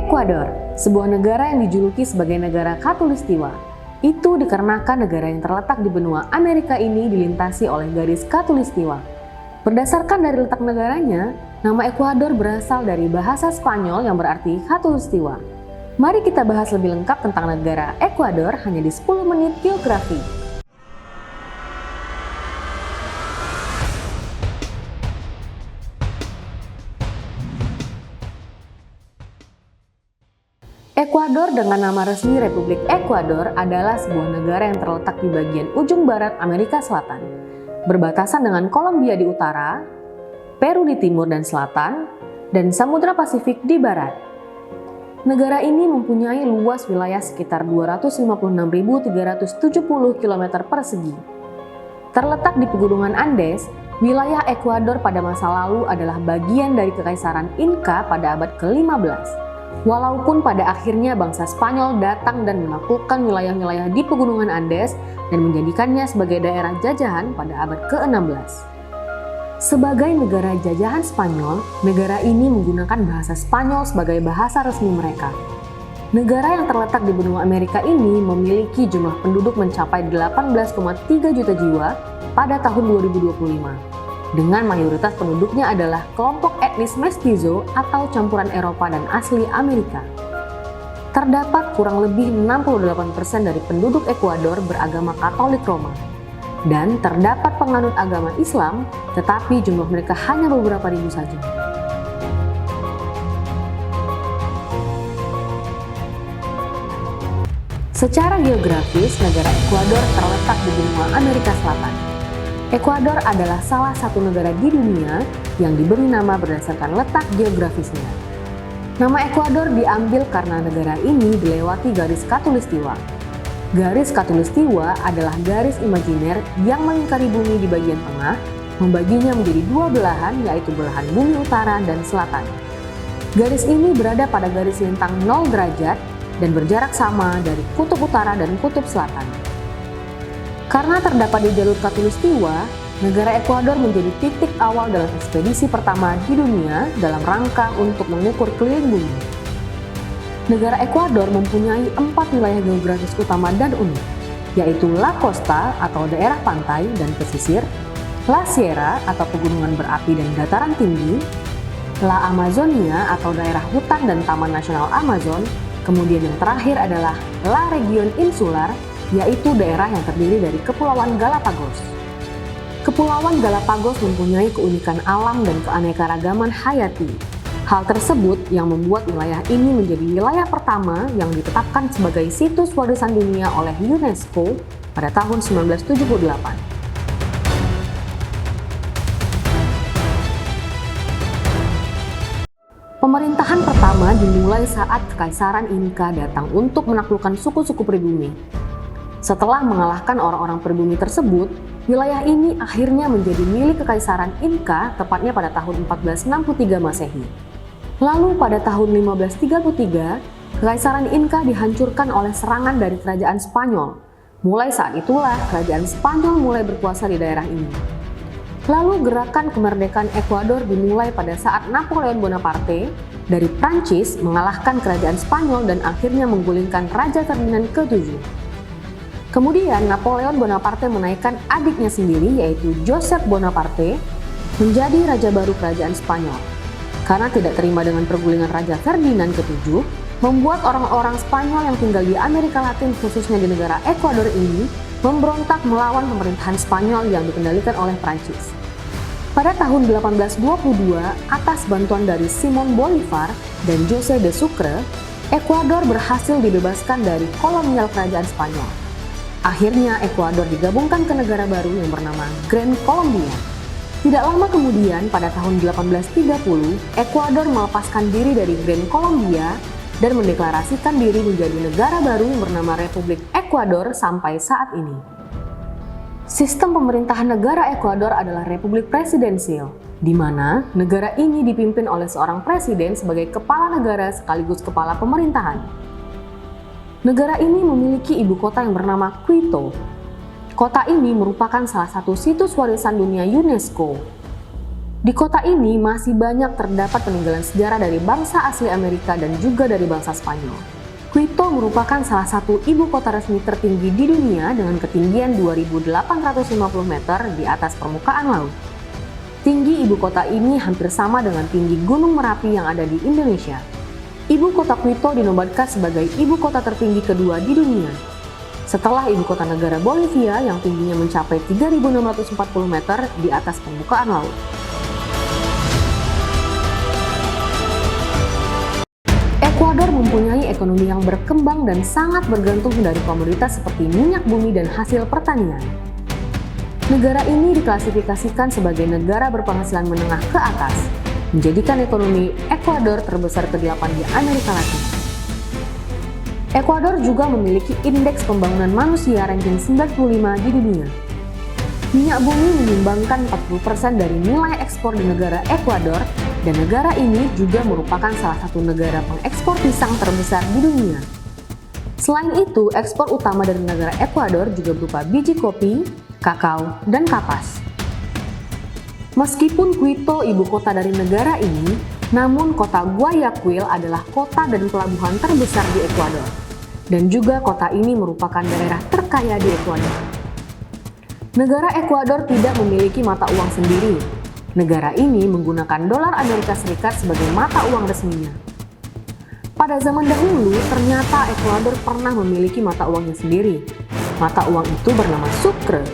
Ekuador, sebuah negara yang dijuluki sebagai negara khatulistiwa. Itu dikarenakan negara yang terletak di benua Amerika ini dilintasi oleh garis khatulistiwa. Berdasarkan dari letak negaranya, nama Ekuador berasal dari bahasa Spanyol yang berarti khatulistiwa. Mari kita bahas lebih lengkap tentang negara Ekuador hanya di 10 menit geografi. Ekuador dengan nama resmi Republik Ekuador adalah sebuah negara yang terletak di bagian ujung barat Amerika Selatan, berbatasan dengan Kolombia di utara, Peru di timur dan selatan, dan Samudra Pasifik di barat. Negara ini mempunyai luas wilayah sekitar 256.370 km persegi. Terletak di pegunungan Andes, wilayah Ekuador pada masa lalu adalah bagian dari Kekaisaran Inca pada abad ke-15. Walaupun pada akhirnya bangsa Spanyol datang dan menaklukkan wilayah-wilayah di pegunungan Andes dan menjadikannya sebagai daerah jajahan pada abad ke-16. Sebagai negara jajahan Spanyol, negara ini menggunakan bahasa Spanyol sebagai bahasa resmi mereka. Negara yang terletak di benua Amerika ini memiliki jumlah penduduk mencapai 18,3 juta jiwa pada tahun 2025. Dengan mayoritas penduduknya adalah kelompok etnis mestizo atau campuran Eropa dan asli Amerika. Terdapat kurang lebih 68% dari penduduk Ekuador beragama Katolik Roma. Dan terdapat penganut agama Islam, tetapi jumlah mereka hanya beberapa ribu saja. Secara geografis, negara Ekuador terletak di benua Amerika Selatan. Ekuador adalah salah satu negara di dunia yang diberi nama berdasarkan letak geografisnya. Nama Ekuador diambil karena negara ini dilewati garis khatulistiwa. Garis khatulistiwa adalah garis imajiner yang melingkari bumi di bagian tengah, membaginya menjadi dua belahan, yaitu belahan bumi utara dan selatan. Garis ini berada pada garis lintang 0 derajat dan berjarak sama dari kutub utara dan kutub selatan. Karena terdapat di jalur khatulistiwa, negara Ekuador menjadi titik awal dalam ekspedisi pertama di dunia dalam rangka untuk mengukur keliling bumi. Negara Ekuador mempunyai 4 wilayah geografis utama dan unik, yaitu La Costa atau daerah pantai dan pesisir, La Sierra atau pegunungan berapi dan dataran tinggi, La Amazonia atau daerah hutan dan taman nasional Amazon, kemudian yang terakhir adalah La Region Insular, yaitu daerah yang terdiri dari Kepulauan Galapagos. Kepulauan Galapagos mempunyai keunikan alam dan keanekaragaman hayati. Hal tersebut yang membuat wilayah ini menjadi wilayah pertama yang ditetapkan sebagai situs warisan dunia oleh UNESCO pada tahun 1978. Pemerintahan pertama dimulai saat Kekaisaran Inca datang untuk menaklukkan suku-suku pribumi. Setelah mengalahkan orang-orang pribumi tersebut, wilayah ini akhirnya menjadi milik Kekaisaran Inca tepatnya pada tahun 1463 Masehi. Lalu pada tahun 1533, Kekaisaran Inca dihancurkan oleh serangan dari kerajaan Spanyol. Mulai saat itulah kerajaan Spanyol mulai berkuasa di daerah ini. Lalu gerakan kemerdekaan Ekuador dimulai pada saat Napoleon Bonaparte dari Prancis mengalahkan kerajaan Spanyol dan akhirnya menggulingkan Raja Ferdinand ke-7. Kemudian Napoleon Bonaparte menaikkan adiknya sendiri yaitu Joseph Bonaparte menjadi raja baru kerajaan Spanyol. Karena tidak terima dengan pergulingan Raja Ferdinand ke-7, membuat orang-orang Spanyol yang tinggal di Amerika Latin khususnya di negara Ekuador ini memberontak melawan pemerintahan Spanyol yang dikendalikan oleh Prancis. Pada tahun 1822, atas bantuan dari Simon Bolivar dan José de Sucre, Ekuador berhasil dibebaskan dari kolonial kerajaan Spanyol. Akhirnya Ekuador digabungkan ke negara baru yang bernama Gran Colombia. Tidak lama kemudian, pada tahun 1830, Ekuador melepaskan diri dari Gran Colombia dan mendeklarasikan diri menjadi negara baru yang bernama Republik Ekuador sampai saat ini. Sistem pemerintahan negara Ekuador adalah Republik Presidensial, di mana negara ini dipimpin oleh seorang presiden sebagai kepala negara sekaligus kepala pemerintahan. Negara ini memiliki ibu kota yang bernama Quito. Kota ini merupakan salah satu situs warisan dunia UNESCO. Di kota ini masih banyak terdapat peninggalan sejarah dari bangsa asli Amerika dan juga dari bangsa Spanyol. Quito merupakan salah satu ibu kota resmi tertinggi di dunia dengan ketinggian 2.850 meter di atas permukaan laut. Tinggi ibu kota ini hampir sama dengan tinggi Gunung Merapi yang ada di Indonesia. Ibu kota Quito dinobatkan sebagai ibu kota tertinggi kedua di dunia, setelah ibu kota negara Bolivia yang tingginya mencapai 3.640 meter di atas permukaan laut. Ekuador mempunyai ekonomi yang berkembang dan sangat bergantung dari komoditas seperti minyak bumi dan hasil pertanian. Negara ini diklasifikasikan sebagai negara berpenghasilan menengah ke atas, menjadikan ekonomi Ekuador terbesar ke-8 di Amerika Latin. Ekuador juga memiliki indeks pembangunan manusia ranking 95 di dunia. Minyak bumi menyumbangkan 40% dari nilai ekspor di negara Ekuador, dan negara ini juga merupakan salah satu negara pengekspor pisang terbesar di dunia. Selain itu, ekspor utama dari negara Ekuador juga berupa biji kopi, kakao, dan kapas. Meskipun Quito ibu kota dari negara ini, namun kota Guayaquil adalah kota dan pelabuhan terbesar di Ekuador, dan juga kota ini merupakan daerah terkaya di Ekuador. Negara Ekuador tidak memiliki mata uang sendiri. Negara ini menggunakan dolar Amerika Serikat sebagai mata uang resminya. Pada zaman dahulu, ternyata Ekuador pernah memiliki mata uangnya sendiri. Mata uang itu bernama Sucre.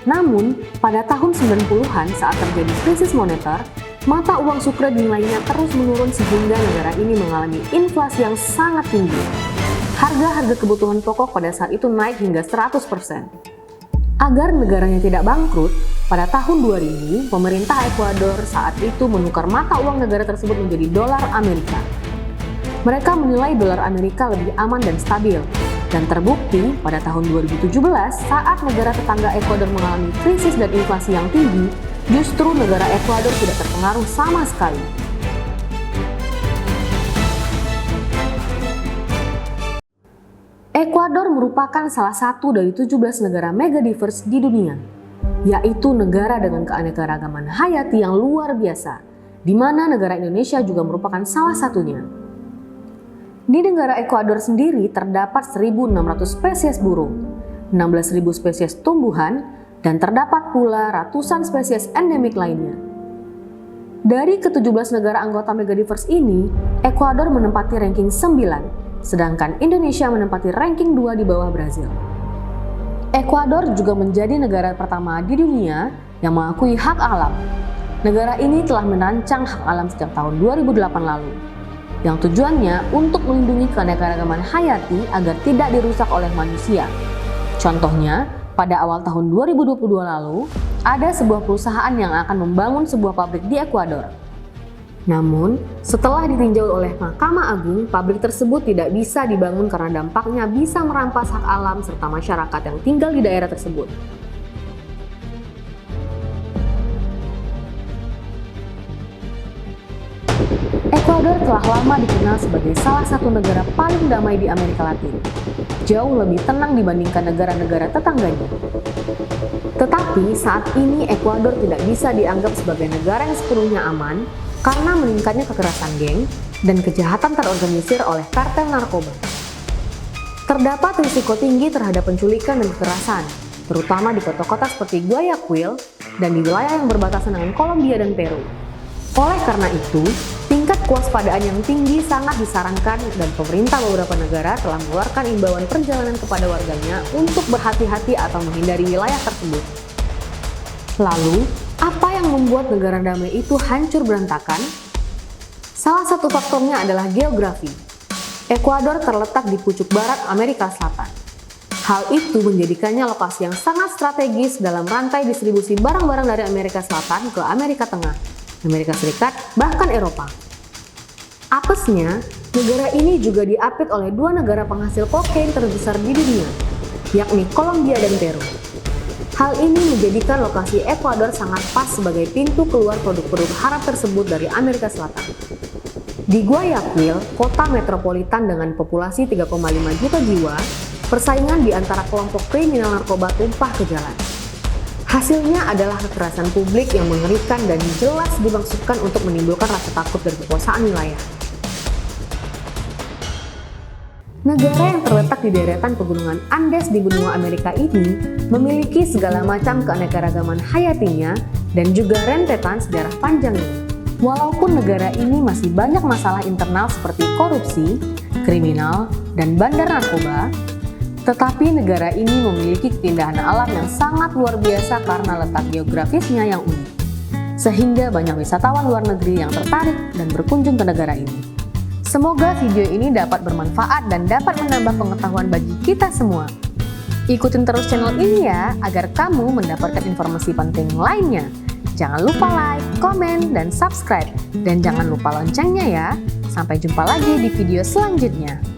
Namun, pada tahun 90-an saat terjadi krisis moneter, mata uang Sucre nilainya terus menurun sehingga negara ini mengalami inflasi yang sangat tinggi. Harga-harga kebutuhan pokok pada saat itu naik hingga 100%. Agar negaranya tidak bangkrut, pada tahun 2000, pemerintah Ekuador saat itu menukar mata uang negara tersebut menjadi dolar Amerika. Mereka menilai dolar Amerika lebih aman dan stabil, dan terbukti pada tahun 2017 saat negara tetangga Ekuador mengalami krisis dan inflasi yang tinggi, justru negara Ekuador tidak terpengaruh sama sekali. Ekuador merupakan salah satu dari 17 negara mega diverse di dunia, yaitu negara dengan keanekaragaman hayati yang luar biasa, di mana negara Indonesia juga merupakan salah satunya. Di negara Ekuador sendiri terdapat 1.600 spesies burung, 16.000 spesies tumbuhan, dan terdapat pula ratusan spesies endemik lainnya. Dari ke-17 negara anggota mega diverse ini, Ekuador menempati ranking 9, sedangkan Indonesia menempati ranking 2 di bawah Brazil. Ekuador juga menjadi negara pertama di dunia yang mengakui hak alam. Negara ini telah merancang hak alam sejak tahun 2008 lalu, yang tujuannya untuk melindungi keanekaragaman hayati agar tidak dirusak oleh manusia. Contohnya, pada awal tahun 2022 lalu, ada sebuah perusahaan yang akan membangun sebuah pabrik di Ekuador. Namun, setelah ditinjau oleh Mahkamah Agung, pabrik tersebut tidak bisa dibangun karena dampaknya bisa merampas hak alam serta masyarakat yang tinggal di daerah tersebut. Ekuador telah lama dikenal sebagai salah satu negara paling damai di Amerika Latin, jauh lebih tenang dibandingkan negara-negara tetangganya. Tetapi saat ini Ekuador tidak bisa dianggap sebagai negara yang sepenuhnya aman, karena meningkatnya kekerasan geng dan kejahatan terorganisir oleh kartel narkoba. Terdapat risiko tinggi terhadap penculikan dan kekerasan, terutama di kota-kota seperti Guayaquil dan di wilayah yang berbatasan dengan Kolombia dan Peru. Oleh karena itu, tingkat kewaspadaan yang tinggi sangat disarankan dan pemerintah beberapa negara telah mengeluarkan imbauan perjalanan kepada warganya untuk berhati-hati atau menghindari wilayah tersebut. Lalu, apa yang membuat negara damai itu hancur berantakan? Salah satu faktornya adalah geografi. Ekuador terletak di pucuk barat Amerika Selatan. Hal itu menjadikannya lokasi yang sangat strategis dalam rantai distribusi barang-barang dari Amerika Selatan ke Amerika Tengah, Amerika Serikat, bahkan Eropa. Apesnya, negara ini juga diapit oleh dua negara penghasil kokain terbesar di dunia, yakni Kolombia dan Peru. Hal ini menjadikan lokasi Ekuador sangat pas sebagai pintu keluar produk-produk haram tersebut dari Amerika Selatan. Di Guayaquil, kota metropolitan dengan populasi 3,5 juta jiwa, persaingan di antara kelompok kriminal narkoba tumpah ke jalan. Hasilnya adalah kekerasan publik yang mengerikan dan jelas dimaksudkan untuk menimbulkan rasa takut dan kekuasaan wilayah. Negara yang terletak di deretan pegunungan Andes di benua Amerika ini memiliki segala macam keanekaragaman hayatinya dan juga rentetan sejarah panjangnya. Walaupun negara ini masih banyak masalah internal seperti korupsi, kriminal, dan bandar narkoba, tetapi negara ini memiliki keindahan alam yang sangat luar biasa karena letak geografisnya yang unik. Sehingga banyak wisatawan luar negeri yang tertarik dan berkunjung ke negara ini. Semoga video ini dapat bermanfaat dan dapat menambah pengetahuan bagi kita semua. Ikutin terus channel ini ya, agar kamu mendapatkan informasi penting lainnya. Jangan lupa like, komen, dan subscribe. Dan jangan lupa loncengnya ya. Sampai jumpa lagi di video selanjutnya.